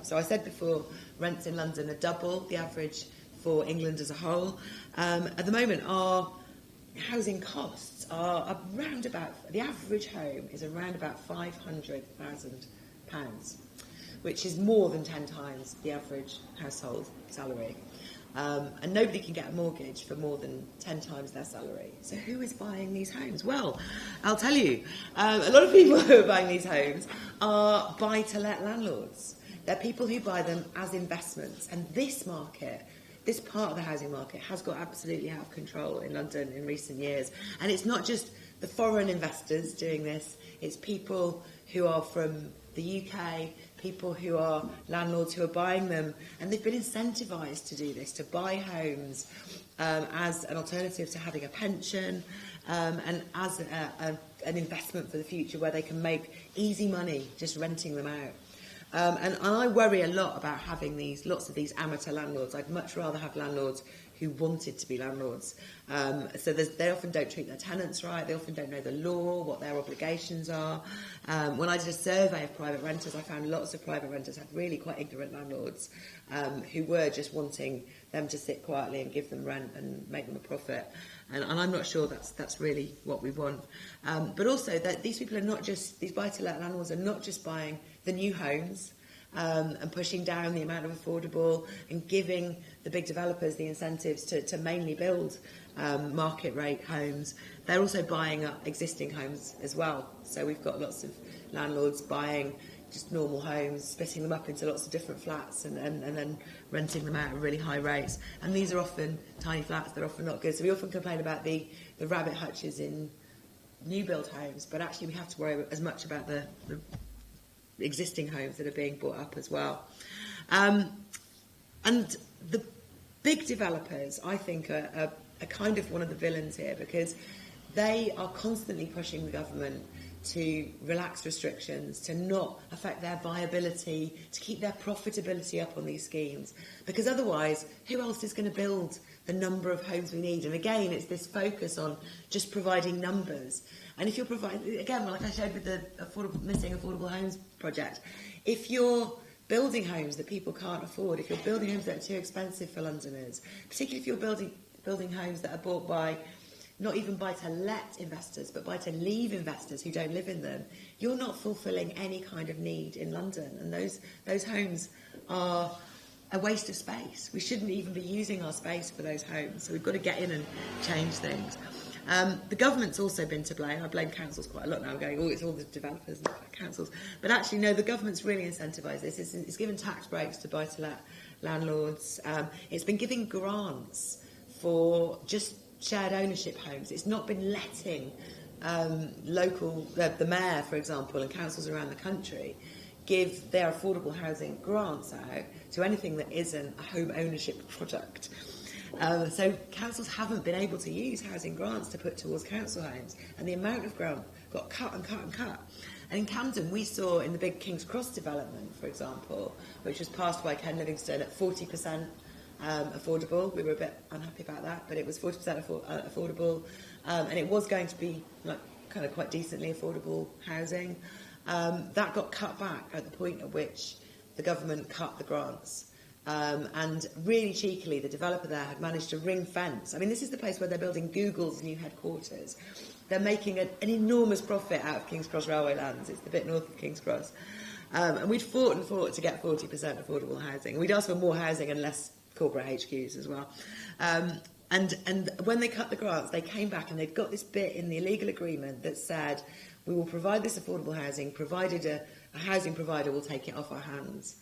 So I said before, rents in London are double the average for England as a whole. At the moment, our housing costs are around about, the average home is around about £500,000, which is more than 10 times the average household salary. And nobody can get a mortgage for more than 10 times their salary. So who is buying these homes? Well, I'll tell you, a lot of people who are buying these homes are buy-to-let landlords. They're people who buy them as investments. And this market, this part of the housing market, has got absolutely out of control in London in recent years. And it's not just the foreign investors doing this, it's people who are from the UK, people who are landlords who are buying them, and they've been incentivised to do this, to buy homes as an alternative to having a pension and as an investment for the future where they can make easy money just renting them out. And I worry a lot about having lots of these amateur landlords. I'd much rather have landlords who wanted to be landlords. So they often don't treat their tenants right, they often don't know the law, what their obligations are. When I did a survey of private renters, I found lots of private renters had really quite ignorant landlords who were just wanting them to sit quietly and give them rent and make them a profit. And I'm not sure that's really what we want. But also that these people are not just, these buy-to-let landlords are not just buying the new homes and pushing down the amount of affordable and giving the big developers the incentives to mainly build market rate homes. They're also buying up existing homes as well. So we've got lots of landlords buying just normal homes, splitting them up into lots of different flats and then renting them out at really high rates. And these are often tiny flats, they're often not good. So we often complain about the rabbit hutches in new build homes, but actually we have to worry as much about the existing homes that are being bought up as well. And the big developers, I think, are kind of one of the villains here, because they are constantly pushing the government to relax restrictions, to not affect their viability, to keep their profitability up on these schemes. Because otherwise, who else is going to build the number of homes we need? And again, it's this focus on just providing numbers. And if you're providing, again, like I showed with the missing affordable homes project, if you're building homes that people can't afford, if you're building homes that are too expensive for Londoners, particularly if you're building homes that are bought by not even buy-to-let investors, but buy-to-leave investors who don't live in them, you're not fulfilling any kind of need in London. And those homes are a waste of space. We shouldn't even be using our space for those homes. So we've got to get in and change things. The government's also been to blame. I blame councils quite a lot now. I'm going, it's all the developers and councils. But actually, no, the government's really incentivised this. It's given tax breaks to buy-to-let landlords. It's been giving grants for just shared ownership homes. It's not been letting the mayor, for example, and councils around the country give their affordable housing grants out to anything that isn't a home ownership product. So councils haven't been able to use housing grants to put towards council homes, and the amount of grant got cut and cut and cut. And in Camden, we saw in the big King's Cross development, for example, which was passed by Ken Livingstone at 40% affordable. We were a bit unhappy about that, but it was 40% affordable, and it was going to be like kind of quite decently affordable housing. That got cut back at the point at which the government cut the grants. And really cheekily, the developer there had managed to ring fence. I mean, this is the place where they're building Google's new headquarters. They're making an enormous profit out of King's Cross Railway Lands. It's the bit north of King's Cross. And we'd fought and fought to get 40% affordable housing. We'd asked for more housing and less corporate HQs as well. And when they cut the grants, they came back and they'd got this bit in the illegal agreement that said, we will provide this affordable housing, provided a housing provider will take it off our hands.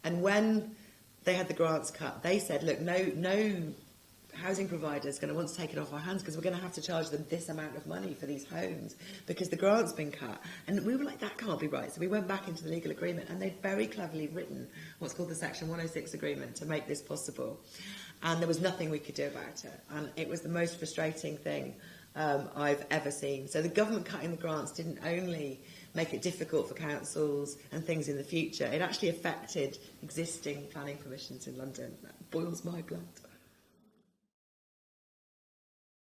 And when they had the grants cut, they said, look, no housing provider is going to want to take it off our hands because we're going to have to charge them this amount of money for these homes because the grant's been cut. And we were like, that can't be right. So we went back into the legal agreement and they'd very cleverly written what's called the Section 106 agreement to make this possible. And there was nothing we could do about it. And it was the most frustrating thing I've ever seen. So the government cutting the grants didn't only make it difficult for councils and things in the future, it actually affected existing planning permissions in London. That boils my blood.